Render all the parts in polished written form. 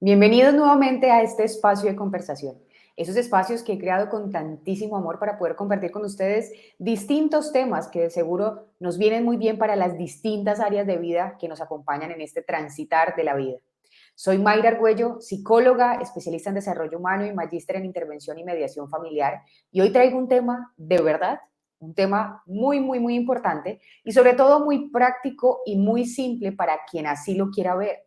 Bienvenidos nuevamente a este espacio de conversación. Esos espacios que he creado con tantísimo amor para poder compartir con ustedes distintos temas que de seguro nos vienen muy bien para las distintas áreas de vida que nos acompañan en este transitar de la vida. Soy Mayra Argüello, psicóloga, especialista en desarrollo humano y magíster en intervención y mediación familiar. Y hoy traigo un tema de verdad, un tema muy importante y sobre todo muy práctico y muy simple para quien así lo quiera ver.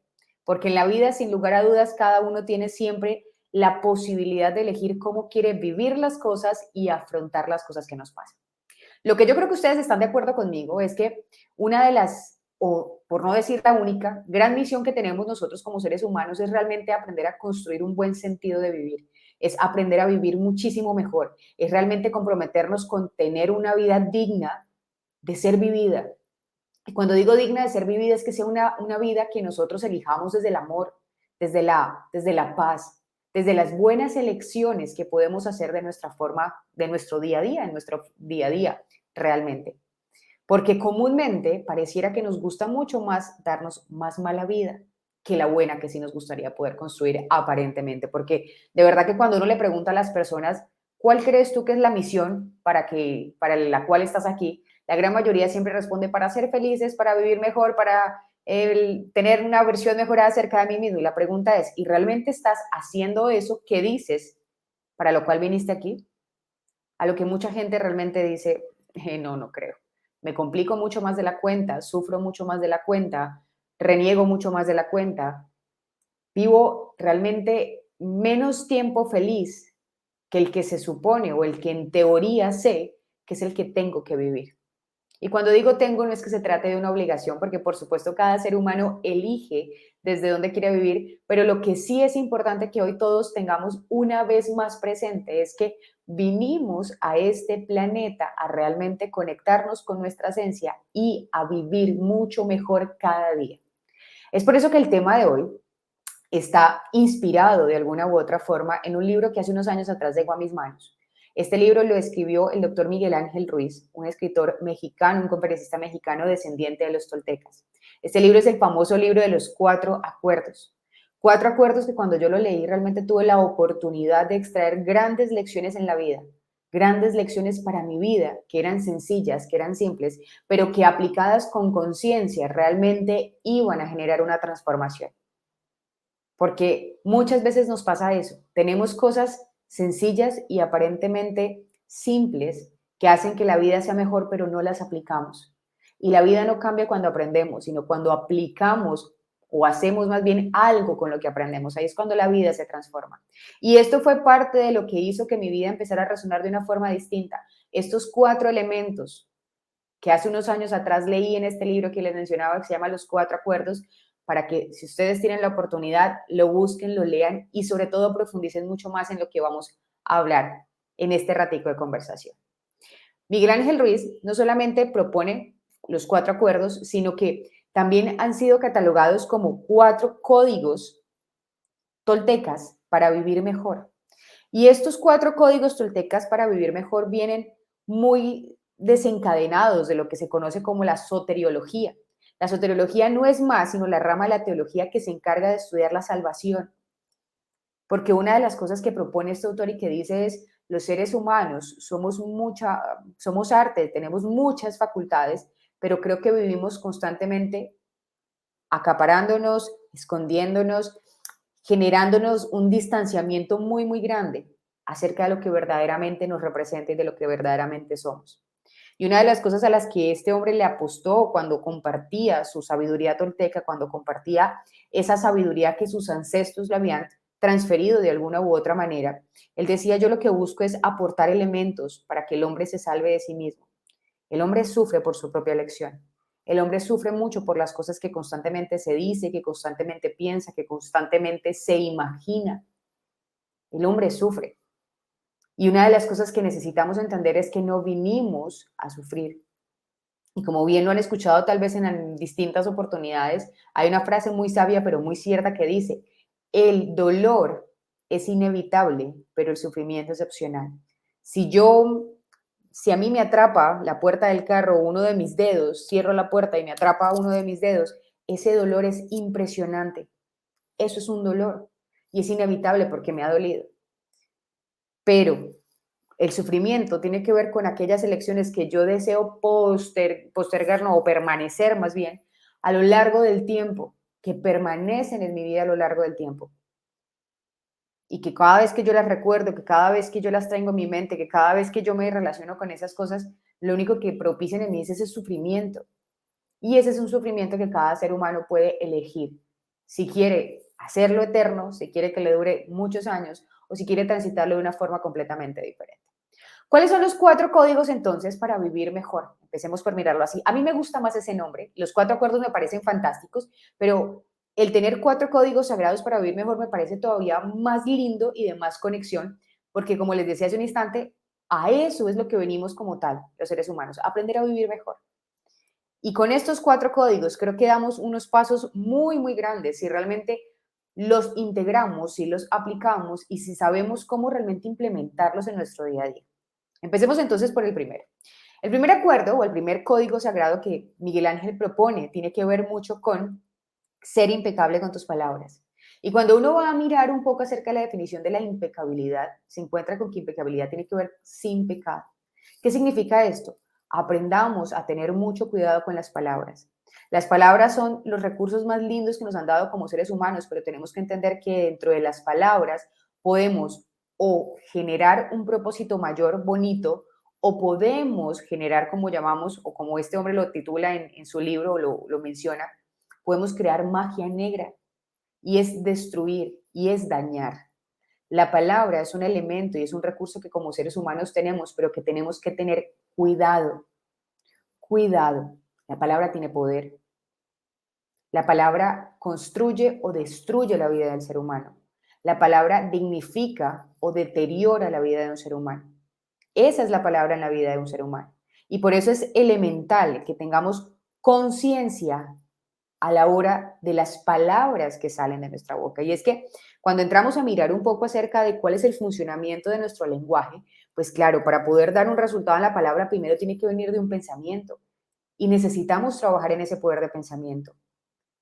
Porque en la vida, sin lugar a dudas, cada uno tiene siempre la posibilidad de elegir cómo quiere vivir las cosas y afrontar las cosas que nos pasan. Lo que yo creo que ustedes están de acuerdo conmigo es que una de las, o por no decir la única, gran misión que tenemos nosotros como seres humanos es realmente aprender a construir un buen sentido de vivir, es aprender a vivir muchísimo mejor, es realmente comprometernos con tener una vida digna de ser vivida. Y cuando digo digna de ser vivida es que sea una vida que nosotros elijamos desde el amor, desde la paz, desde las buenas elecciones que podemos hacer de nuestra forma, de nuestro día a día, en nuestro día a día, realmente. Porque comúnmente pareciera que nos gusta mucho más darnos más mala vida que la buena que sí nos gustaría poder construir aparentemente. Porque de verdad que cuando uno le pregunta a las personas, ¿cuál crees tú que es la misión para la cual estás aquí? La gran mayoría siempre responde para ser felices, para vivir mejor, para tener una versión mejorada acerca de mí mismo. Y la pregunta es, ¿y realmente estás haciendo eso que dices para lo cual viniste aquí? A lo que mucha gente realmente dice, no, no creo. Me complico mucho más de la cuenta, sufro mucho más de la cuenta, reniego mucho más de la cuenta, vivo realmente menos tiempo feliz que el que se supone o el que en teoría sé que es el que tengo que vivir. Y cuando digo tengo, no es que se trate de una obligación, porque por supuesto cada ser humano elige desde dónde quiere vivir, pero lo que sí es importante que hoy todos tengamos una vez más presente es que vinimos a este planeta a realmente conectarnos con nuestra esencia y a vivir mucho mejor cada día. Es por eso que el tema de hoy está inspirado de alguna u otra forma en un libro que hace unos años atrás llegó a mis manos. Este libro lo escribió el doctor Miguel Ángel Ruiz, un escritor mexicano, un conferencista mexicano descendiente de los toltecas. Este libro es el famoso libro de los 4 acuerdos. 4 acuerdos que cuando yo lo leí realmente tuve la oportunidad de extraer grandes lecciones en la vida, grandes lecciones para mi vida, que eran sencillas, que eran simples, pero que aplicadas con conciencia realmente iban a generar una transformación. Porque muchas veces nos pasa eso. Tenemos cosas sencillas y aparentemente simples que hacen que la vida sea mejor, pero no las aplicamos. Y la vida no cambia cuando aprendemos, sino cuando aplicamos o hacemos más bien algo con lo que aprendemos. Ahí es cuando la vida se transforma. Y esto fue parte de lo que hizo que mi vida empezara a resonar de una forma distinta. Estos 4 elementos que hace unos años atrás leí en este libro que les mencionaba, que se llama Los 4 acuerdos, para que si ustedes tienen la oportunidad, lo busquen, lo lean y sobre todo profundicen mucho más en lo que vamos a hablar en este ratico de conversación. Miguel Ángel Ruiz no solamente propone los 4 acuerdos, sino que también han sido catalogados como 4 códigos toltecas para vivir mejor. Y estos 4 códigos toltecas para vivir mejor vienen muy desencadenados de lo que se conoce como la soteriología. La soteriología no es más sino la rama de la teología que se encarga de estudiar la salvación, porque una de las cosas que propone este autor y que dice es, los seres humanos somos arte, tenemos muchas facultades, pero creo que vivimos constantemente acaparándonos, escondiéndonos, generándonos un distanciamiento muy grande acerca de lo que verdaderamente nos representa y de lo que verdaderamente somos. Y una de las cosas a las que este hombre le apostó cuando compartía su sabiduría tolteca, cuando compartía esa sabiduría que sus ancestros le habían transferido de alguna u otra manera, él decía, yo lo que busco es aportar elementos para que el hombre se salve de sí mismo. El hombre sufre por su propia elección. El hombre sufre mucho por las cosas que constantemente se dice, que constantemente piensa, que constantemente se imagina. El hombre sufre. Y una de las cosas que necesitamos entender es que no vinimos a sufrir. Y como bien lo han escuchado tal vez en distintas oportunidades, hay una frase muy sabia pero muy cierta que dice, el dolor es inevitable, pero el sufrimiento es opcional. Si yo si a mí me atrapa la puerta del carro uno de mis dedos, cierro la puerta y me atrapa uno de mis dedos, ese dolor es impresionante. Eso es un dolor. y es inevitable porque me ha dolido. Pero el sufrimiento tiene que ver con aquellas elecciones que yo deseo postergar, no, o permanecer más bien, a lo largo del tiempo, que permanecen en mi vida a lo largo del tiempo. Y que cada vez que yo las recuerdo, que cada vez que yo las traigo en mi mente, que cada vez que yo me relaciono con esas cosas, lo único que propician en mí es ese sufrimiento. Y ese es un sufrimiento que cada ser humano puede elegir. Si quiere hacerlo eterno, si quiere que le dure muchos años o si quiere transitarlo de una forma completamente diferente. ¿Cuáles son los 4 códigos entonces para vivir mejor? Empecemos por mirarlo así. A mí me gusta más ese nombre. Los 4 acuerdos me parecen fantásticos, pero el tener 4 códigos sagrados para vivir mejor me parece todavía más lindo y de más conexión, porque como les decía hace un instante, a eso es lo que venimos como tal, los seres humanos, a aprender a vivir mejor. Y con estos 4 códigos creo que damos unos pasos muy, muy grandes si realmente los integramos, si los aplicamos y si sabemos cómo realmente implementarlos en nuestro día a día. Empecemos entonces por el primero. El primer acuerdo o el primer código sagrado que Miguel Ángel propone tiene que ver mucho con ser impecable con tus palabras. Y cuando uno va a mirar un poco acerca de la definición de la impecabilidad, se encuentra con que impecabilidad tiene que ver sin pecado. ¿Qué significa esto? Aprendamos a tener mucho cuidado con las palabras. Las palabras son los recursos más lindos que nos han dado como seres humanos, pero tenemos que entender que dentro de las palabras podemos o generar un propósito mayor, bonito, o podemos generar, como llamamos, o como este hombre lo titula en su libro, lo menciona, podemos crear magia negra y es destruir y es dañar. La palabra es un elemento y es un recurso que como seres humanos tenemos, pero que tenemos que tener cuidado. Cuidado. La palabra tiene poder. La palabra construye o destruye la vida del ser humano. La palabra dignifica o deteriora la vida de un ser humano. Esa es la palabra en la vida de un ser humano. Y por eso es elemental que tengamos conciencia a la hora de las palabras que salen de nuestra boca. Y es que cuando entramos a mirar un poco acerca de cuál es el funcionamiento de nuestro lenguaje, pues claro, para poder dar un resultado en la palabra, primero tiene que venir de un pensamiento y necesitamos trabajar en ese poder de pensamiento.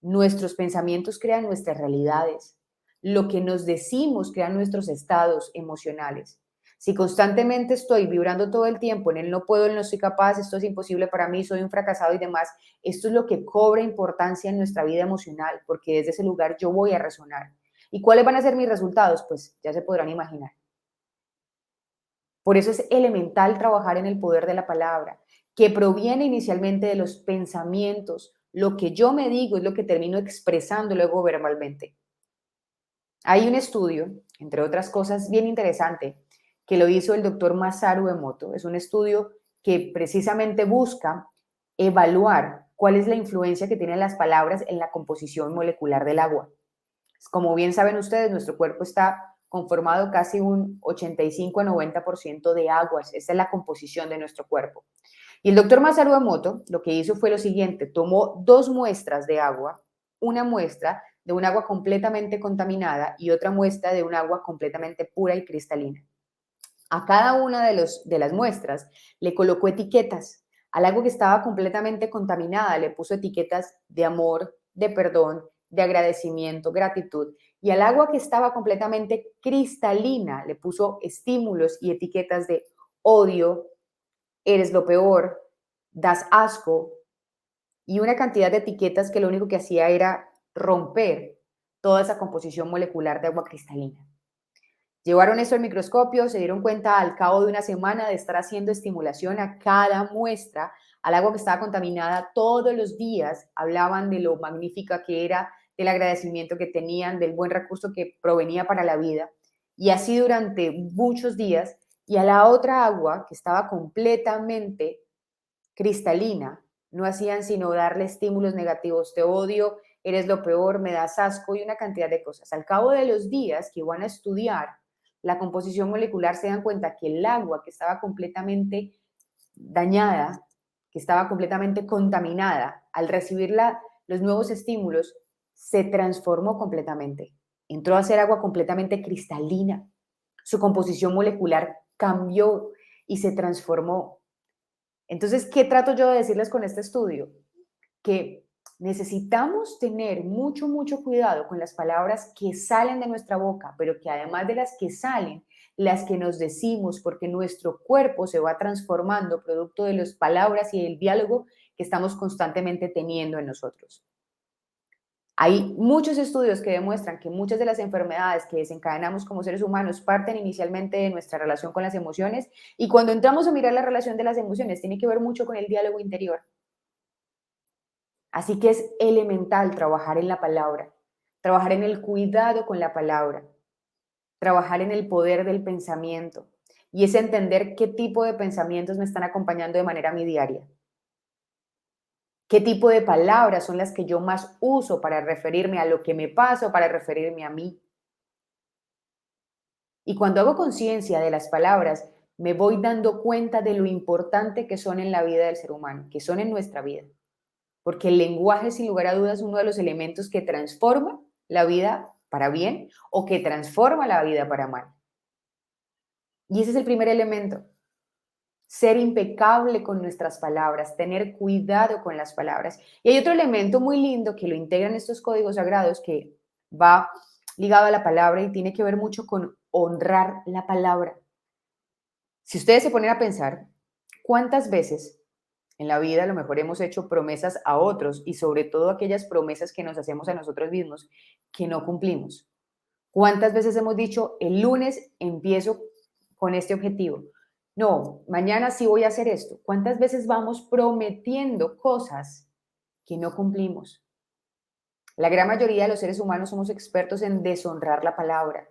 Nuestros pensamientos crean nuestras realidades. Lo que nos decimos crea nuestros estados emocionales. Si constantemente estoy vibrando todo el tiempo en el no puedo, el no soy capaz, esto es imposible para mí, soy un fracasado y demás, esto es lo que cobra importancia en nuestra vida emocional, porque desde ese lugar yo voy a resonar. ¿Y cuáles van a ser mis resultados? Pues ya se podrán imaginar. Por eso es elemental trabajar en el poder de la palabra, que proviene inicialmente de los pensamientos. Lo que yo me digo es lo que termino expresando luego verbalmente. Hay un estudio, entre otras cosas, bien interesante, que lo hizo el doctor Masaru Emoto. Es un estudio que precisamente busca evaluar cuál es la influencia que tienen las palabras en la composición molecular del agua. Como bien saben ustedes, nuestro cuerpo está conformado casi un 85 a 90% de aguas. Esa es la composición de nuestro cuerpo. Y el doctor Masaru Emoto lo que hizo fue lo siguiente, tomó 2 muestras de agua, una muestra de un agua completamente contaminada y otra muestra de un agua completamente pura y cristalina. A cada una de las muestras le colocó etiquetas. Al agua que estaba completamente contaminada le puso etiquetas de amor, de perdón, de agradecimiento, gratitud. Y al agua que estaba completamente cristalina le puso estímulos y etiquetas de odio, eres lo peor, das asco y una cantidad de etiquetas que lo único que hacía era romper toda esa composición molecular de agua cristalina. Llevaron eso al microscopio, se dieron cuenta al cabo de una semana de estar haciendo estimulación a cada muestra, al agua que estaba contaminada todos los días, hablaban de lo magnífica que era, del agradecimiento que tenían, del buen recurso que provenía para la vida. Y así durante muchos días, y a la otra agua que estaba completamente cristalina, no hacían sino darle estímulos negativos, te odio, eres lo peor, me das asco y una cantidad de cosas. Al cabo de los días que iban a estudiar la composición molecular, se dan cuenta que el agua que estaba completamente dañada, que estaba completamente contaminada, al recibir los nuevos estímulos, se transformó completamente. Entró a ser agua completamente cristalina. Su composición molecular cambió y se transformó. Entonces, ¿qué trato yo de decirles con este estudio? Que Necesitamos tener mucho, mucho cuidado con las palabras que salen de nuestra boca, pero que además de las que salen, las que nos decimos, porque nuestro cuerpo se va transformando producto de las palabras y del diálogo que estamos constantemente teniendo en nosotros. Hay muchos estudios que demuestran que muchas de las enfermedades que desencadenamos como seres humanos parten inicialmente de nuestra relación con las emociones, y cuando entramos a mirar la relación de las emociones tiene que ver mucho con el diálogo interior. Así que es elemental trabajar en la palabra, trabajar en el cuidado con la palabra, trabajar en el poder del pensamiento, y es entender qué tipo de pensamientos me están acompañando de manera mi diaria. ¿Qué tipo de palabras son las que yo más uso para referirme a lo que me pasa o para referirme a mí? Y cuando hago conciencia de las palabras, me voy dando cuenta de lo importante que son en la vida del ser humano, que son en nuestra vida. Porque el lenguaje, sin lugar a dudas, es uno de los elementos que transforma la vida para bien o que transforma la vida para mal. Y ese es el primer elemento, ser impecable con nuestras palabras, tener cuidado con las palabras. Y hay otro elemento muy lindo que lo integran estos códigos sagrados que va ligado a la palabra y tiene que ver mucho con honrar la palabra. Si ustedes se ponen a pensar, ¿cuántas veces en la vida a lo mejor hemos hecho promesas a otros y sobre todo aquellas promesas que nos hacemos a nosotros mismos que no cumplimos? ¿Cuántas veces hemos dicho, el lunes empiezo con este objetivo? No, mañana sí voy a hacer esto. ¿Cuántas veces vamos prometiendo cosas que no cumplimos? La gran mayoría de los seres humanos somos expertos en deshonrar la palabra.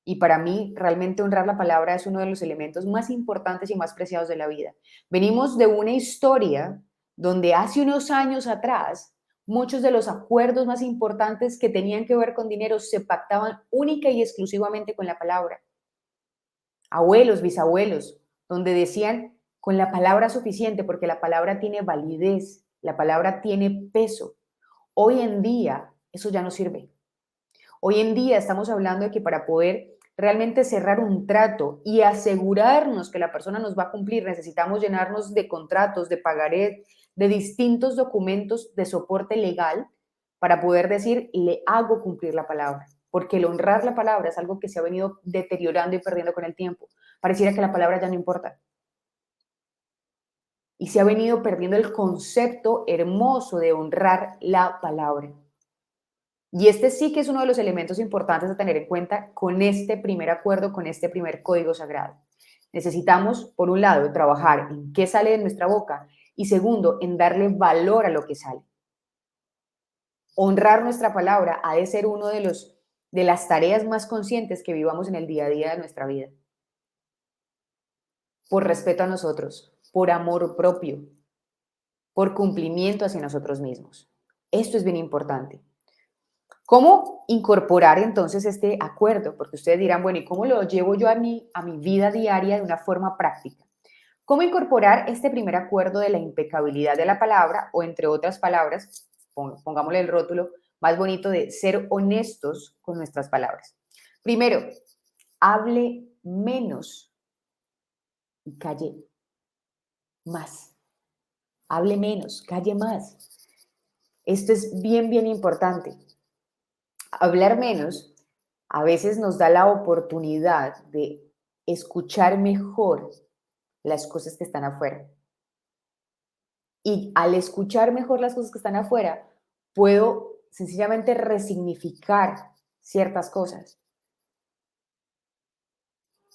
Y para mí, realmente honrar la palabra es uno de los elementos más importantes y más preciados de la vida. Venimos de una historia donde hace unos años atrás, muchos de los acuerdos más importantes que tenían que ver con dinero se pactaban única y exclusivamente con la palabra. Abuelos, bisabuelos, donde decían con la palabra suficiente, porque la palabra tiene validez, la palabra tiene peso. Hoy en día eso ya no sirve. Hoy en día estamos hablando de que para poder realmente cerrar un trato y asegurarnos que la persona nos va a cumplir, necesitamos llenarnos de contratos, de pagarés, de distintos documentos de soporte legal para poder decir, le hago cumplir la palabra. Porque el honrar la palabra es algo que se ha venido deteriorando y perdiendo con el tiempo. Pareciera que la palabra ya no importa. Y se ha venido perdiendo el concepto hermoso de honrar la palabra. Y este sí que es uno de los elementos importantes a tener en cuenta con este primer acuerdo, con este primer código sagrado. Necesitamos, por un lado, trabajar en qué sale de nuestra boca y segundo, en darle valor a lo que sale. Honrar nuestra palabra ha de ser uno de las tareas más conscientes que vivamos en el día a día de nuestra vida. Por respeto a nosotros, por amor propio, por cumplimiento hacia nosotros mismos. Esto es bien importante. ¿Cómo incorporar entonces este acuerdo? Porque ustedes dirán, bueno, ¿y cómo lo llevo yo a mi vida diaria de una forma práctica? ¿Cómo incorporar este primer acuerdo de la impecabilidad de la palabra o entre otras palabras, pongámosle el rótulo más bonito de ser honestos con nuestras palabras? Primero, hable menos y calle más. Hable menos, calle más. Esto es bien, bien importante. Hablar menos a veces nos da la oportunidad de escuchar mejor las cosas que están afuera. Y al escuchar mejor las cosas que están afuera, puedo sencillamente resignificar ciertas cosas.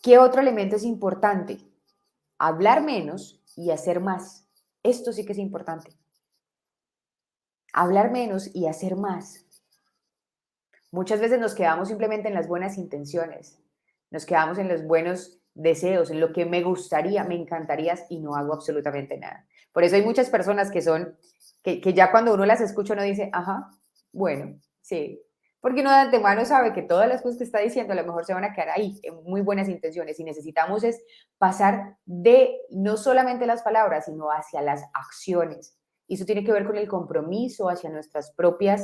¿Qué otro elemento es importante? Hablar menos y hacer más. Esto sí que es importante. Hablar menos y hacer más. Muchas veces nos quedamos simplemente en las buenas intenciones, nos quedamos en los buenos deseos, en lo que me gustaría, me encantaría y no hago absolutamente nada. Por eso hay muchas personas que ya cuando uno las escucha uno dice, ajá, bueno, sí, porque uno de antemano sabe que todas las cosas que está diciendo a lo mejor se van a quedar ahí, en muy buenas intenciones y necesitamos es pasar de no solamente las palabras, sino hacia las acciones. Y eso tiene que ver con el compromiso hacia nuestros propios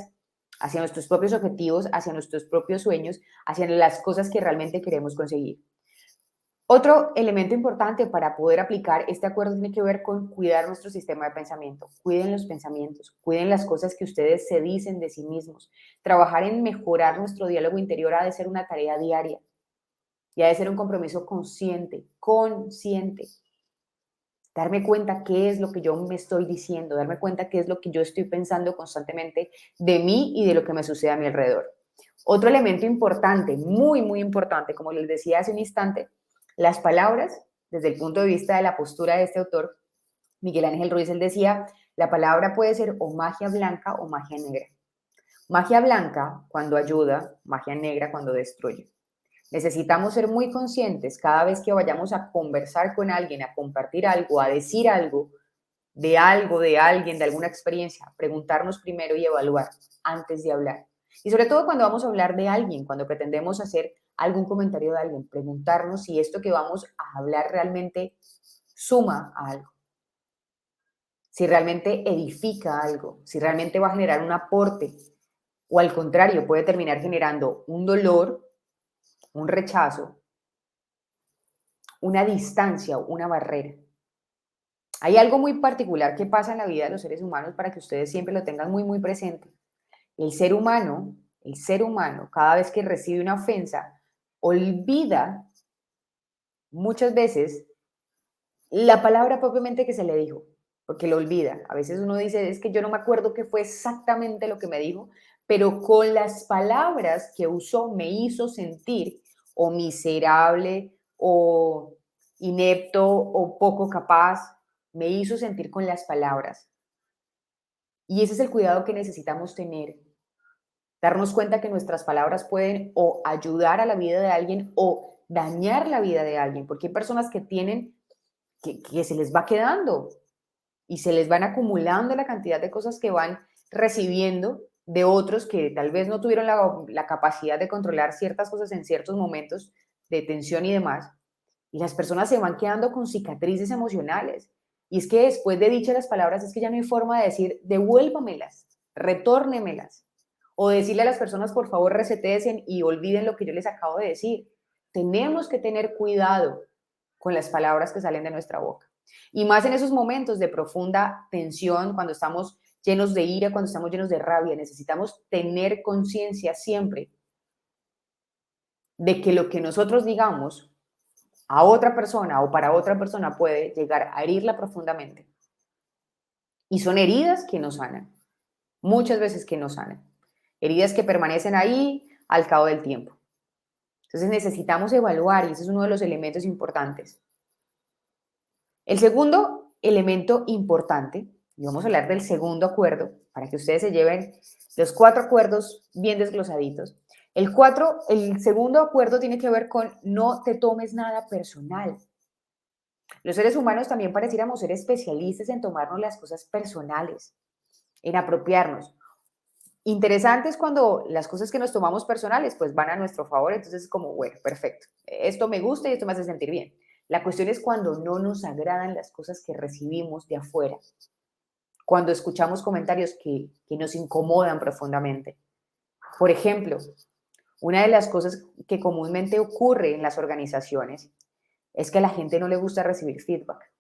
objetivos, hacia nuestros propios sueños, hacia las cosas que realmente queremos conseguir. Otro elemento importante para poder aplicar este acuerdo tiene que ver con cuidar nuestro sistema de pensamiento. Cuiden los pensamientos, cuiden las cosas que ustedes se dicen de sí mismos. Trabajar en mejorar nuestro diálogo interior ha de ser una tarea diaria y ha de ser un compromiso consciente. Darme cuenta qué es lo que yo me estoy diciendo, darme cuenta qué es lo que yo estoy pensando constantemente de mí y de lo que me sucede a mi alrededor. Otro elemento importante, muy, muy importante, como les decía hace un instante, las palabras, desde el punto de vista de la postura de este autor, Miguel Ángel Ruiz, él decía, la palabra puede ser o magia blanca o magia negra. Magia blanca cuando ayuda, magia negra cuando destruye. Necesitamos ser muy conscientes cada vez que vayamos a conversar con alguien, a compartir algo, a decir algo, de alguien, de alguna experiencia, preguntarnos primero y evaluar antes de hablar. Y sobre todo cuando vamos a hablar de alguien, cuando pretendemos hacer algún comentario de alguien, preguntarnos si esto que vamos a hablar realmente suma a algo, si realmente edifica algo, si realmente va a generar un aporte o al contrario puede terminar generando un dolor, un rechazo, una distancia, una barrera. Hay algo muy particular que pasa en la vida de los seres humanos para que ustedes siempre lo tengan muy, muy presente. El ser humano, cada vez que recibe una ofensa, olvida muchas veces la palabra propiamente que se le dijo, porque lo olvida. A veces uno dice, es que yo no me acuerdo qué fue exactamente lo que me dijo, pero con las palabras que usó me hizo sentir o miserable o inepto o poco capaz, me hizo sentir con las palabras. Y ese es el cuidado que necesitamos tener. Darnos cuenta que nuestras palabras pueden o ayudar a la vida de alguien o dañar la vida de alguien, porque hay personas que tienen, que se les va quedando y se les van acumulando la cantidad de cosas que van recibiendo de otros que tal vez no tuvieron la capacidad de controlar ciertas cosas en ciertos momentos de tensión y demás. Y las personas se van quedando con cicatrices emocionales. Y es que después de dichas las palabras, es que ya no hay forma de decir, devuélvamelas, retórnemelas. O decirle a las personas, por favor, resetéense y olviden lo que yo les acabo de decir. Tenemos que tener cuidado con las palabras que salen de nuestra boca. Y más en esos momentos de profunda tensión, cuando estamos llenos de ira, cuando estamos llenos de rabia, necesitamos tener conciencia siempre de que lo que nosotros digamos a otra persona o para otra persona puede llegar a herirla profundamente. Y son heridas que no sanan, muchas veces que no sanan. Heridas que permanecen ahí al cabo del tiempo. Entonces necesitamos evaluar y ese es uno de los elementos importantes. El segundo elemento importante, y vamos a hablar del segundo acuerdo, para que ustedes se lleven los 4 acuerdos bien desglosaditos. El segundo acuerdo tiene que ver con no te tomes nada personal. Los seres humanos también pareciéramos ser especialistas en tomarnos las cosas personales, en apropiarnos. Interesante es cuando las cosas que nos tomamos personales pues van a nuestro favor, entonces es como, bueno, perfecto, esto me gusta y esto me hace sentir bien. La cuestión es cuando no nos agradan las cosas que recibimos de afuera, cuando escuchamos comentarios que nos incomodan profundamente. Por ejemplo, una de las cosas que comúnmente ocurre en las organizaciones es que a la gente no le gusta recibir feedback.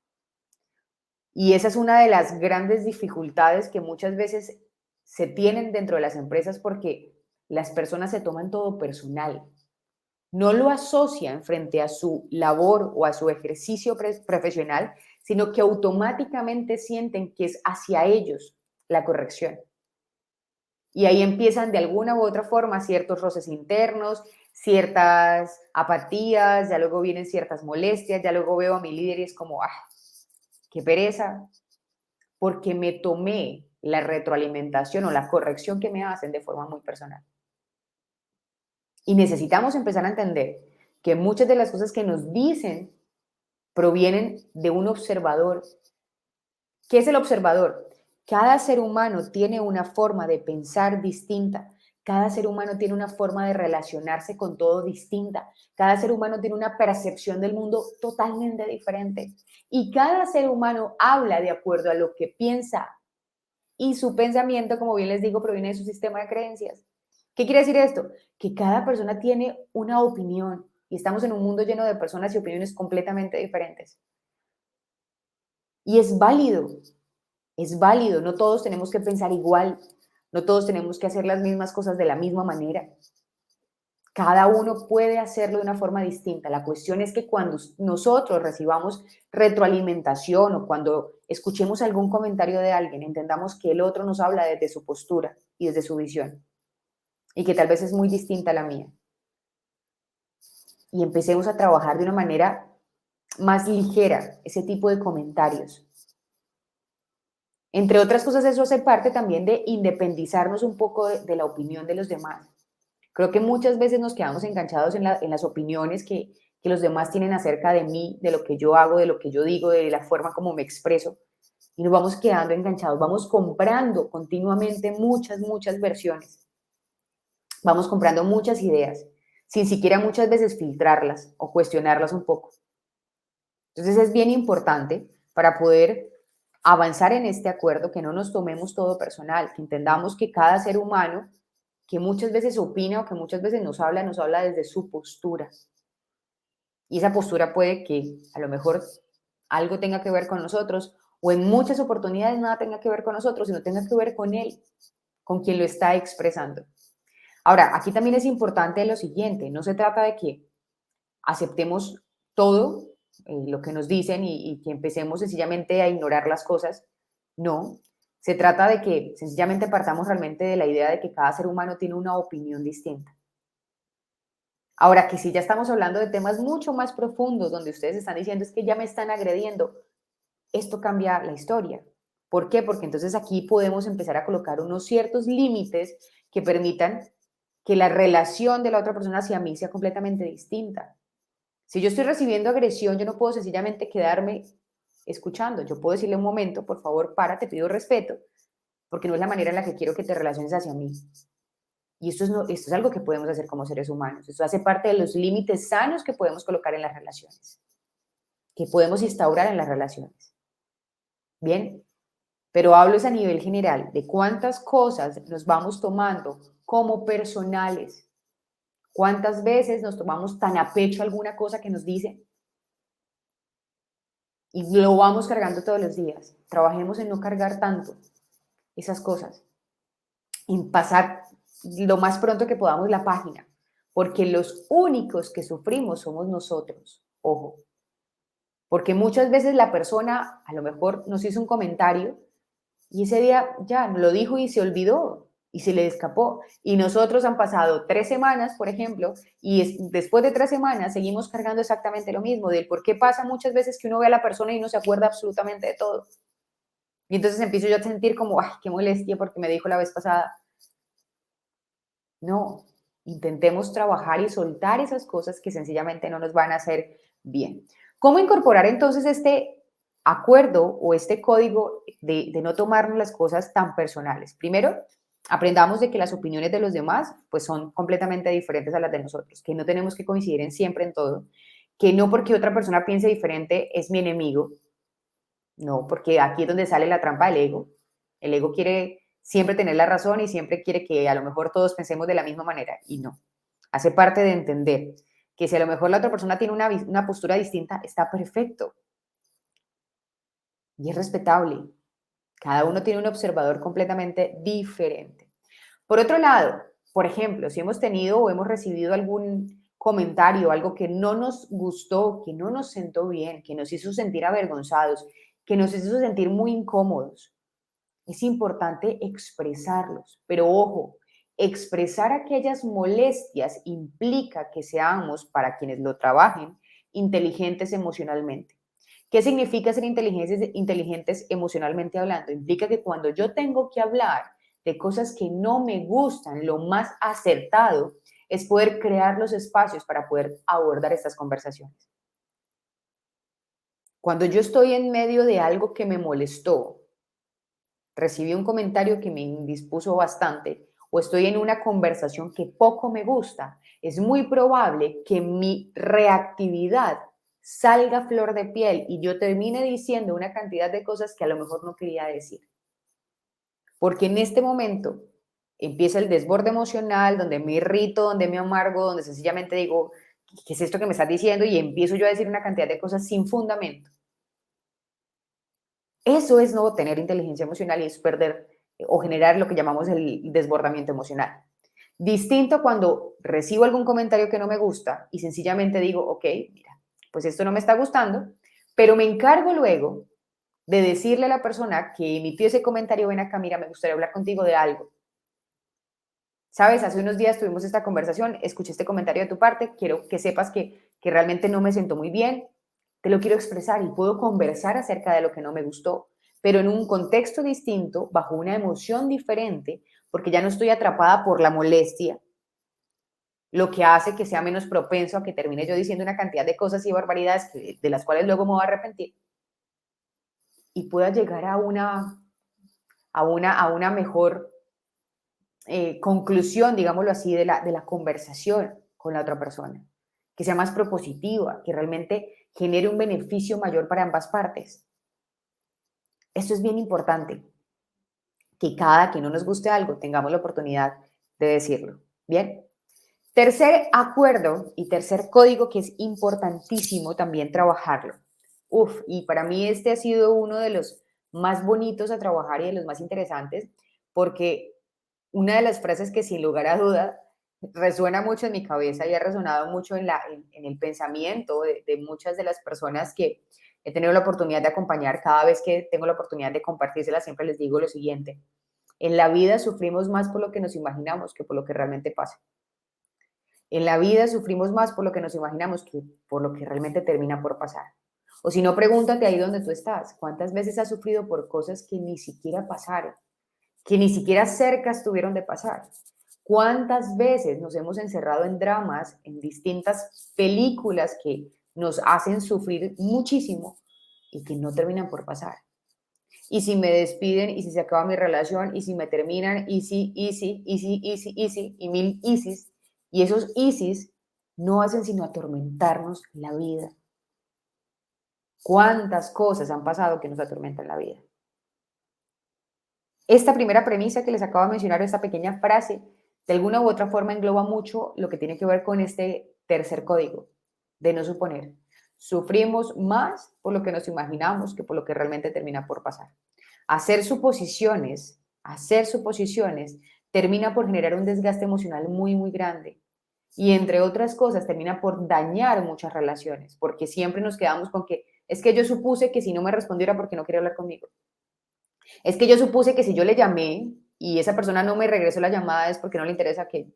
Y esa es una de las grandes dificultades que muchas veces se tienen dentro de las empresas porque las personas se toman todo personal. No lo asocian frente a su labor o a su ejercicio profesional, sino que automáticamente sienten que es hacia ellos la corrección. Y ahí empiezan de alguna u otra forma ciertos roces internos, ciertas apatías, ya luego vienen ciertas molestias, ya luego veo a mi líder y es como, qué pereza, porque me tomé la retroalimentación o la corrección que me hacen de forma muy personal. Y necesitamos empezar a entender que muchas de las cosas que nos dicen provienen de un observador. ¿Qué es el observador? Cada ser humano tiene una forma de pensar distinta. Cada ser humano tiene una forma de relacionarse con todo distinta. Cada ser humano tiene una percepción del mundo totalmente diferente. Y cada ser humano habla de acuerdo a lo que piensa. Y su pensamiento, como bien les digo, proviene de su sistema de creencias. ¿Qué quiere decir esto? Que cada persona tiene una opinión, y estamos en un mundo lleno de personas y opiniones completamente diferentes. Y es válido, no todos tenemos que pensar igual, no todos tenemos que hacer las mismas cosas de la misma manera. Cada uno puede hacerlo de una forma distinta. La cuestión es que cuando nosotros recibamos retroalimentación o cuando escuchemos algún comentario de alguien, entendamos que el otro nos habla desde su postura y desde su visión y que tal vez es muy distinta a la mía. Y empecemos a trabajar de una manera más ligera ese tipo de comentarios. Entre otras cosas, eso hace parte también de independizarnos un poco de la opinión de los demás. Creo que muchas veces nos quedamos enganchados en las opiniones que los demás tienen acerca de mí, de lo que yo hago, de lo que yo digo, de la forma como me expreso. Y nos vamos quedando enganchados, vamos comprando continuamente muchas versiones. Vamos comprando muchas ideas, sin siquiera muchas veces filtrarlas o cuestionarlas un poco. Entonces es bien importante para poder avanzar en este acuerdo que no nos tomemos todo personal, que entendamos que cada ser humano que muchas veces opina o que muchas veces nos habla desde su postura. Y esa postura puede que a lo mejor algo tenga que ver con nosotros o en muchas oportunidades nada tenga que ver con nosotros, sino tenga que ver con él, con quien lo está expresando. Ahora, aquí también es importante lo siguiente, no se trata de que aceptemos todo lo que nos dicen y que empecemos sencillamente a ignorar las cosas. No, se trata de que sencillamente partamos realmente de la idea de que cada ser humano tiene una opinión distinta. Ahora que si ya estamos hablando de temas mucho más profundos, donde ustedes están diciendo es que ya me están agrediendo, esto cambia la historia. ¿Por qué? Porque entonces aquí podemos empezar a colocar unos ciertos límites que permitan que la relación de la otra persona hacia mí sea completamente distinta. Si yo estoy recibiendo agresión, yo no puedo sencillamente quedarme escuchando. Yo puedo decirle un momento, por favor, para, te pido respeto, porque no es la manera en la que quiero que te relaciones hacia mí. Y esto es, no, esto es algo que podemos hacer como seres humanos. Esto hace parte de los límites sanos que podemos colocar en las relaciones, que podemos instaurar en las relaciones. Bien, pero hablo es a nivel general de cuántas cosas nos vamos tomando como personales. ¿Cuántas veces nos tomamos tan a pecho alguna cosa que nos dicen? Y lo vamos cargando todos los días. Trabajemos en no cargar tanto esas cosas, en pasar lo más pronto que podamos la página, porque los únicos que sufrimos somos nosotros. Ojo, porque muchas veces la persona a lo mejor nos hizo un comentario y ese día ya lo dijo y se olvidó y se le escapó. Y nosotros han pasado 3 semanas, por ejemplo, y después de 3 semanas seguimos cargando exactamente lo mismo, del por qué pasa muchas veces que uno ve a la persona y no se acuerda absolutamente de todo. Y entonces empiezo yo a sentir como, ay, qué molestia porque me dijo la vez pasada. No, intentemos trabajar y soltar esas cosas que sencillamente no nos van a hacer bien. ¿Cómo incorporar entonces este acuerdo o este código de no tomarnos las cosas tan personales? Primero, aprendamos de que las opiniones de los demás pues son completamente diferentes a las de nosotros, que no tenemos que coincidir en siempre en todo, que no porque otra persona piense diferente es mi enemigo, no, porque aquí es donde sale la trampa del ego. El ego quiere siempre tener la razón y siempre quiere que a lo mejor todos pensemos de la misma manera y no. Hace parte de entender que si a lo mejor la otra persona tiene una postura distinta, está perfecto y es respetable. Cada uno tiene un observador completamente diferente. Por otro lado, por ejemplo, si hemos tenido o hemos recibido algún comentario, algo que no nos gustó, que no nos sentó bien, que nos hizo sentir avergonzados, que nos hizo sentir muy incómodos, es importante expresarlos. Pero ojo, expresar aquellas molestias implica que seamos, para quienes lo trabajen, inteligentes emocionalmente. ¿Qué significa ser inteligentes emocionalmente hablando? Implica que cuando yo tengo que hablar de cosas que no me gustan, lo más acertado es poder crear los espacios para poder abordar estas conversaciones. Cuando yo estoy en medio de algo que me molestó, recibí un comentario que me indispuso bastante o estoy en una conversación que poco me gusta, es muy probable que mi reactividad salga a flor de piel y yo termine diciendo una cantidad de cosas que a lo mejor no quería decir. Porque en este momento empieza el desborde emocional, donde me irrito, donde me amargo, donde sencillamente digo, ¿qué es esto que me estás diciendo? Y empiezo yo a decir una cantidad de cosas sin fundamento. Eso es no tener inteligencia emocional y es perder o generar lo que llamamos el desbordamiento emocional. Distinto cuando recibo algún comentario que no me gusta y sencillamente digo, ok, mira, pues esto no me está gustando, pero me encargo luego de decirle a la persona que emitió ese comentario, ven acá, mira, me gustaría hablar contigo de algo. Sabes, hace unos días tuvimos esta conversación, escuché este comentario de tu parte, quiero que sepas que realmente no me siento muy bien, te lo quiero expresar y puedo conversar acerca de lo que no me gustó, pero en un contexto distinto, bajo una emoción diferente, porque ya no estoy atrapada por la molestia, lo que hace que sea menos propenso a que termine yo diciendo una cantidad de cosas y barbaridades de las cuales luego me voy a arrepentir y pueda llegar a una mejor conclusión, digámoslo así, de la conversación con la otra persona, que sea más propositiva, que realmente genere un beneficio mayor para ambas partes. Esto es bien importante, que cada que no nos guste algo tengamos la oportunidad de decirlo. Bien. Tercer acuerdo y tercer código que es importantísimo también trabajarlo. Uf, y para mí este ha sido uno de los más bonitos a trabajar y de los más interesantes, porque una de las frases que sin lugar a duda resuena mucho en mi cabeza y ha resonado mucho en el pensamiento de muchas de las personas que he tenido la oportunidad de acompañar. Cada vez que tengo la oportunidad de compartírsela, siempre les digo lo siguiente: en la vida sufrimos más por lo que nos imaginamos que por lo que realmente pasa. En la vida sufrimos más por lo que nos imaginamos que por lo que realmente termina por pasar. O si no, pregúntate ahí donde tú estás, ¿cuántas veces has sufrido por cosas que ni siquiera pasaron, que ni siquiera cerca estuvieron de pasar? ¿Cuántas veces nos hemos encerrado en dramas, en distintas películas que nos hacen sufrir muchísimo y que no terminan por pasar? Y si me despiden, y si se acaba mi relación, y si me terminan, y si, y mil isis, y esos isis no hacen sino atormentarnos la vida. ¿Cuántas cosas han pasado que nos atormentan la vida? Esta primera premisa que les acabo de mencionar, esta pequeña frase, de alguna u otra forma engloba mucho lo que tiene que ver con este tercer código, de no suponer. Sufrimos más por lo que nos imaginamos que por lo que realmente termina por pasar. Hacer suposiciones termina por generar un desgaste emocional muy, muy grande. Y entre otras cosas, termina por dañar muchas relaciones, porque siempre nos quedamos con que es que yo supuse que si no me respondió era porque no quería hablar conmigo. Es que yo supuse que si yo le llamé y esa persona no me regresó la llamada es porque no le interesa que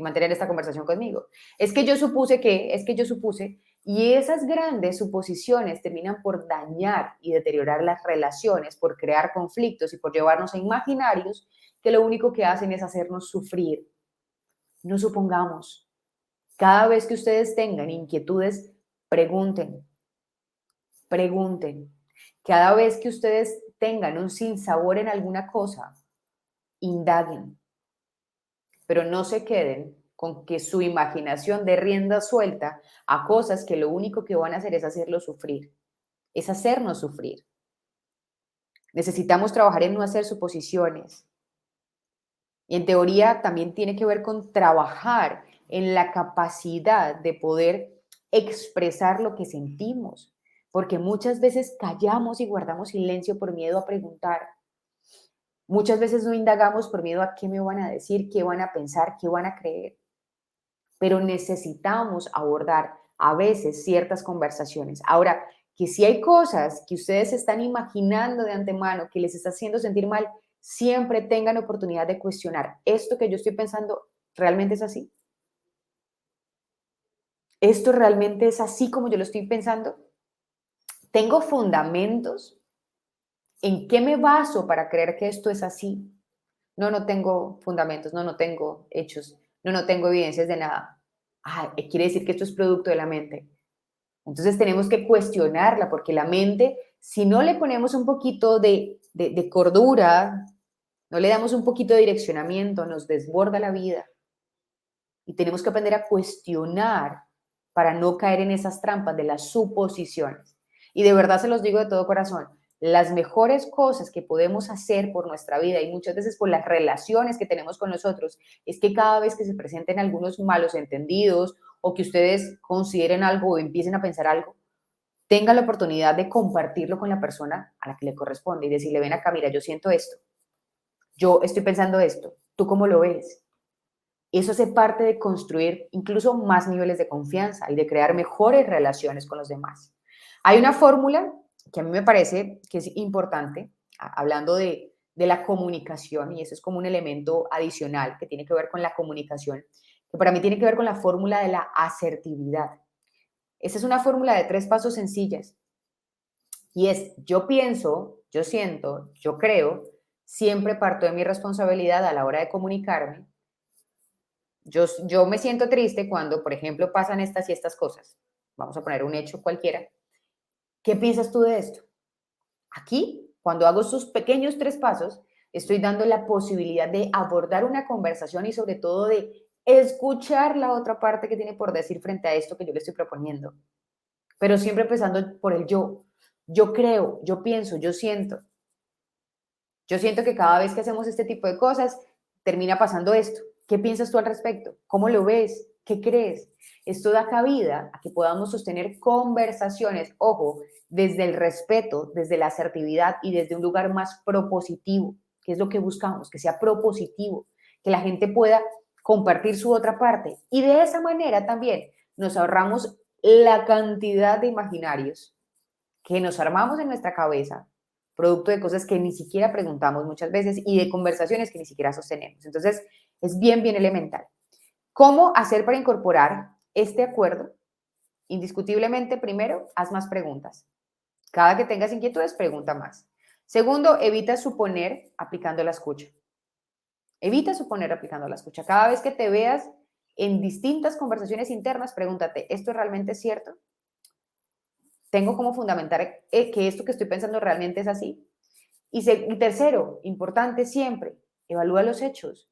mantener esta conversación conmigo. Es que yo supuse, y esas grandes suposiciones terminan por dañar y deteriorar las relaciones, por crear conflictos y por llevarnos a imaginarios que lo único que hacen es hacernos sufrir. No supongamos. Cada vez que ustedes tengan inquietudes, pregunten, pregunten. Cada vez que ustedes tengan un sinsabor en alguna cosa, indaguen, pero no se queden con que su imaginación dé rienda suelta a cosas que lo único que van a hacer es hacerlo sufrir, es hacernos sufrir. Necesitamos trabajar en no hacer suposiciones. Y en teoría también tiene que ver con trabajar en la capacidad de poder expresar lo que sentimos, porque muchas veces callamos y guardamos silencio por miedo a preguntar. Muchas veces no indagamos por miedo a qué me van a decir, qué van a pensar, qué van a creer. Pero necesitamos abordar a veces ciertas conversaciones. Ahora, que si hay cosas que ustedes están imaginando de antemano que les está haciendo sentir mal, siempre tengan oportunidad de cuestionar, ¿esto que yo estoy pensando realmente es así? ¿Esto realmente es así como yo lo estoy pensando? ¿Tengo fundamentos? ¿En qué me baso para creer que esto es así? No, no tengo fundamentos, no, no tengo hechos, no, no tengo evidencias de nada. Ah, quiere decir que esto es producto de la mente. Entonces tenemos que cuestionarla porque la mente, si no le ponemos un poquito de cordura, no le damos un poquito de direccionamiento, nos desborda la vida. Y tenemos que aprender a cuestionar para no caer en esas trampas de las suposiciones. Y de verdad se los digo de todo corazón, las mejores cosas que podemos hacer por nuestra vida y muchas veces por las relaciones que tenemos con nosotros es que cada vez que se presenten algunos malos entendidos o que ustedes consideren algo o empiecen a pensar algo, tengan la oportunidad de compartirlo con la persona a la que le corresponde y decirle, ven acá, mira, yo siento esto, yo estoy pensando esto, ¿tú cómo lo ves? Eso hace parte de construir incluso más niveles de confianza y de crear mejores relaciones con los demás. Hay una fórmula que a mí me parece que es importante, hablando de la comunicación, y eso es como un elemento adicional que tiene que ver con la comunicación, que para mí tiene que ver con la fórmula de la asertividad. Esa es una fórmula de 3 pasos sencillas y es yo pienso, yo siento, yo creo, siempre parto de mi responsabilidad a la hora de comunicarme. Yo me siento triste cuando, por ejemplo, pasan estas y estas cosas. Vamos a poner un hecho cualquiera. ¿Qué piensas tú de esto? Aquí, cuando hago sus pequeños 3 pasos, estoy dando la posibilidad de abordar una conversación y sobre todo de escuchar la otra parte que tiene por decir frente a esto que yo le estoy proponiendo. Pero siempre empezando por el yo. Yo creo, yo pienso, yo siento. Yo siento que cada vez que hacemos este tipo de cosas, termina pasando esto. ¿Qué piensas tú al respecto? ¿Cómo lo ves? ¿Qué crees? Esto da cabida a que podamos sostener conversaciones, ojo, desde el respeto, desde la asertividad y desde un lugar más propositivo, que es lo que buscamos, que sea propositivo, que la gente pueda compartir su otra parte. Y de esa manera también nos ahorramos la cantidad de imaginarios que nos armamos en nuestra cabeza, producto de cosas que ni siquiera preguntamos muchas veces y de conversaciones que ni siquiera sostenemos. Entonces, es bien, bien elemental. ¿Cómo hacer para incorporar este acuerdo? Indiscutiblemente, primero, haz más preguntas. Cada que tengas inquietudes, pregunta más. Segundo, evita suponer aplicando la escucha. Evita suponer aplicando la escucha. Cada vez que te veas en distintas conversaciones internas, pregúntate, ¿esto realmente es cierto? ¿Tengo cómo fundamentar que esto que estoy pensando realmente es así? Y tercero, importante siempre, evalúa los hechos,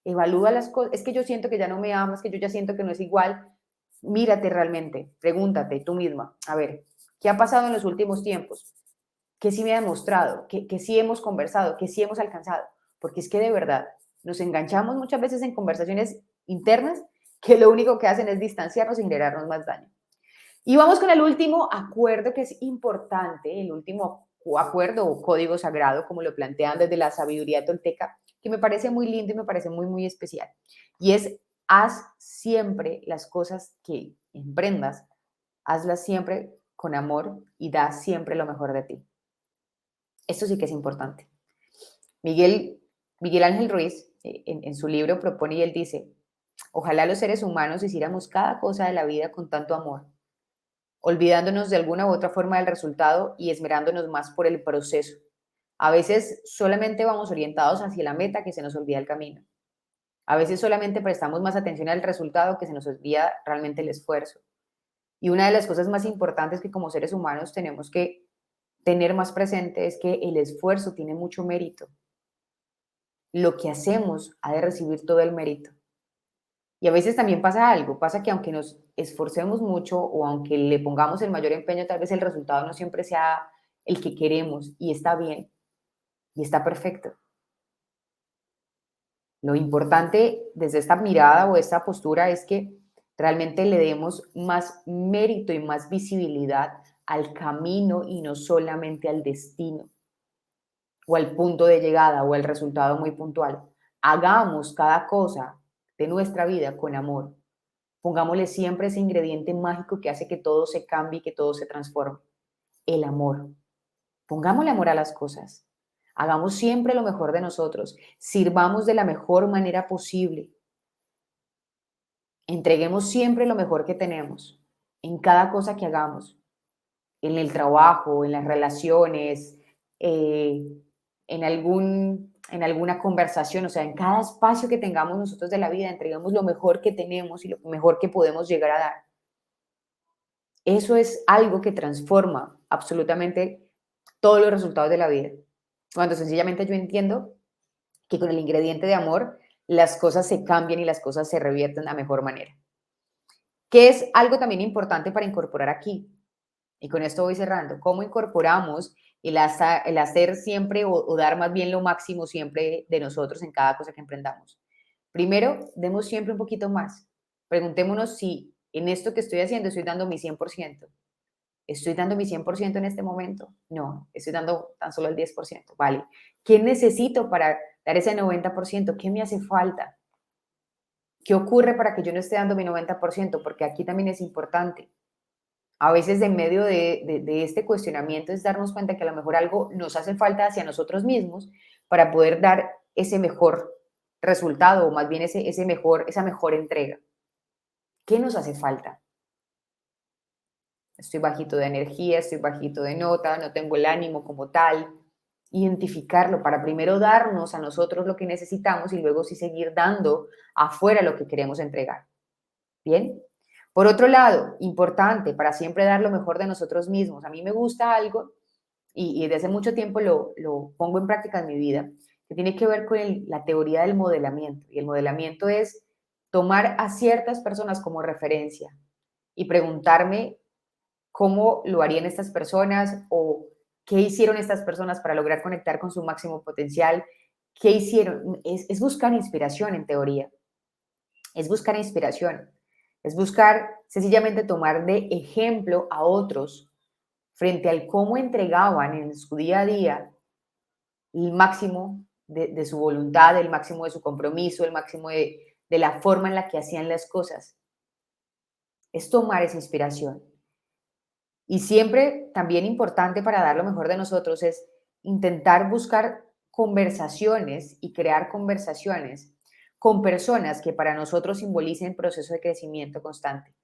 evalúa las cosas. Es que yo siento que ya no me amas, que yo ya siento que no es igual. Mírate realmente, pregúntate tú misma, a ver, ¿qué ha pasado en los últimos tiempos? ¿Qué sí me ha demostrado? ¿Qué sí hemos conversado? ¿Qué sí hemos alcanzado? Porque es que de verdad nos enganchamos muchas veces en conversaciones internas que lo único que hacen es distanciarnos y generarnos más daño. Y vamos con el último acuerdo que es importante, el último acuerdo o código sagrado, como lo plantean desde la sabiduría tolteca, que me parece muy lindo y me parece muy, muy especial. Y es, haz siempre las cosas que emprendas, hazlas siempre con amor y da siempre lo mejor de ti. Esto sí que es importante. Miguel, Miguel Ángel Ruiz, en su libro propone y él dice, ojalá los seres humanos hiciéramos cada cosa de la vida con tanto amor olvidándonos de alguna u otra forma del resultado y esmerándonos más por el proceso. A veces solamente vamos orientados hacia la meta que se nos olvida el camino. A veces solamente prestamos más atención al resultado que se nos olvida realmente el esfuerzo. Y una de las cosas más importantes que como seres humanos tenemos que tener más presente es que el esfuerzo tiene mucho mérito. Lo que hacemos ha de recibir todo el mérito. Y a veces también pasa algo, pasa que aunque nos esforcemos mucho o aunque le pongamos el mayor empeño, tal vez el resultado no siempre sea el que queremos y está bien y está perfecto. Lo importante desde esta mirada o esta postura es que realmente le demos más mérito y más visibilidad al camino y no solamente al destino o al punto de llegada o al resultado muy puntual. Hagamos cada cosa de nuestra vida con amor. Pongámosle siempre ese ingrediente mágico que hace que todo se cambie y que todo se transforme. El amor. Pongámosle amor a las cosas. Hagamos siempre lo mejor de nosotros. Sirvamos de la mejor manera posible. Entreguemos siempre lo mejor que tenemos en cada cosa que hagamos. En el trabajo, en las relaciones, eh, en alguna conversación, o sea, en cada espacio que tengamos nosotros de la vida, entreguemos lo mejor que tenemos y lo mejor que podemos llegar a dar. Eso es algo que transforma absolutamente todos los resultados de la vida. Cuando sencillamente yo entiendo que con el ingrediente de amor las cosas se cambian y las cosas se revierten de la mejor manera. ¿Qué es algo también importante para incorporar aquí? Y con esto voy cerrando. ¿Cómo incorporamos el hacer siempre o dar más bien lo máximo siempre de nosotros en cada cosa que emprendamos? Primero, demos siempre un poquito más. Preguntémonos si en esto que estoy haciendo estoy dando mi 100%. ¿Estoy dando mi 100% en este momento? No, estoy dando tan solo el 10%. Vale. ¿Qué necesito para dar ese 90%? ¿Qué me hace falta? ¿Qué ocurre para que yo no esté dando mi 90%? Porque aquí también es importante. A veces en medio de este cuestionamiento es darnos cuenta que a lo mejor algo nos hace falta hacia nosotros mismos para poder dar ese mejor resultado o más bien esa mejor entrega. ¿Qué nos hace falta? Estoy bajito de energía, estoy bajito de nota, no tengo el ánimo como tal. Identificarlo para primero darnos a nosotros lo que necesitamos y luego sí seguir dando afuera lo que queremos entregar. ¿Bien? Por otro lado, importante para siempre dar lo mejor de nosotros mismos. A mí me gusta algo y desde hace mucho tiempo lo pongo en práctica en mi vida, que tiene que ver con la teoría del modelamiento. Y el modelamiento es tomar a ciertas personas como referencia y preguntarme cómo lo harían estas personas o qué hicieron estas personas para lograr conectar con su máximo potencial, qué hicieron. Es buscar inspiración en teoría, es buscar inspiración, es buscar sencillamente tomar de ejemplo a otros frente al cómo entregaban en su día a día el máximo de su voluntad, el máximo de su compromiso, el máximo de la forma en la que hacían las cosas. Es tomar esa inspiración. Y siempre también importante para dar lo mejor de nosotros es intentar buscar conversaciones y crear conversaciones con personas que para nosotros simbolicen proceso de crecimiento constante.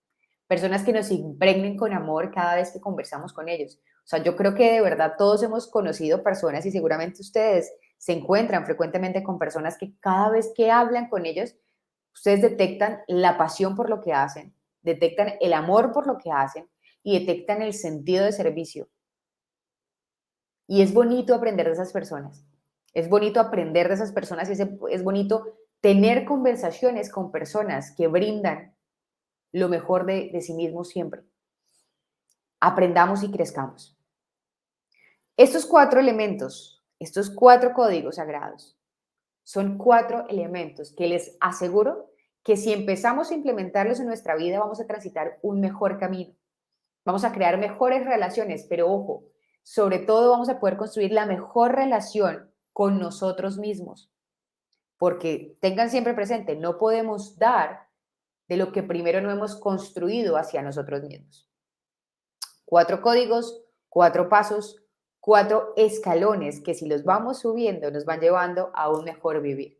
Personas que nos impregnen con amor cada vez que conversamos con ellos. O sea, yo creo que de verdad todos hemos conocido personas y seguramente ustedes se encuentran frecuentemente con personas que cada vez que hablan con ellos, ustedes detectan la pasión por lo que hacen, detectan el amor por lo que hacen y detectan el sentido de servicio. Y es bonito aprender de esas personas. Es bonito aprender de esas personas y es bonito tener conversaciones con personas que brindan lo mejor de sí mismos siempre. Aprendamos y crezcamos. Estos 4 elementos, estos 4 códigos sagrados, son 4 elementos que les aseguro que si empezamos a implementarlos en nuestra vida vamos a transitar un mejor camino. Vamos a crear mejores relaciones, pero ojo, sobre todo vamos a poder construir la mejor relación con nosotros mismos. Porque tengan siempre presente, no podemos dar de lo que primero no hemos construido hacia nosotros mismos. 4 códigos, 4 pasos, 4 escalones que si los vamos subiendo nos van llevando a un mejor vivir.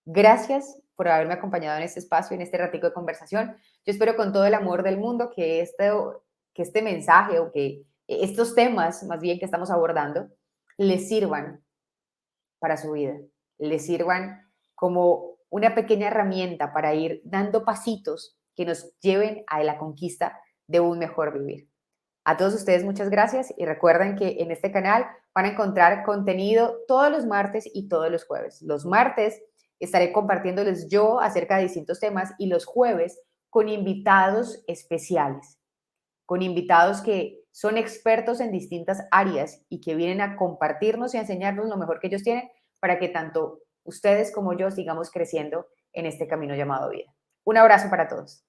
Gracias por haberme acompañado en este espacio, en este ratico de conversación. Yo espero con todo el amor del mundo que este mensaje o que estos temas, más bien que estamos abordando, les sirvan para su vida, les sirvan como una pequeña herramienta para ir dando pasitos que nos lleven a la conquista de un mejor vivir. A todos ustedes muchas gracias y recuerden que en este canal van a encontrar contenido todos los martes y todos los jueves. Los martes estaré compartiéndoles yo acerca de distintos temas y los jueves con invitados especiales, con invitados que son expertos en distintas áreas y que vienen a compartirnos y a enseñarnos lo mejor que ellos tienen para que tanto ustedes como yo sigamos creciendo en este camino llamado vida. Un abrazo para todos.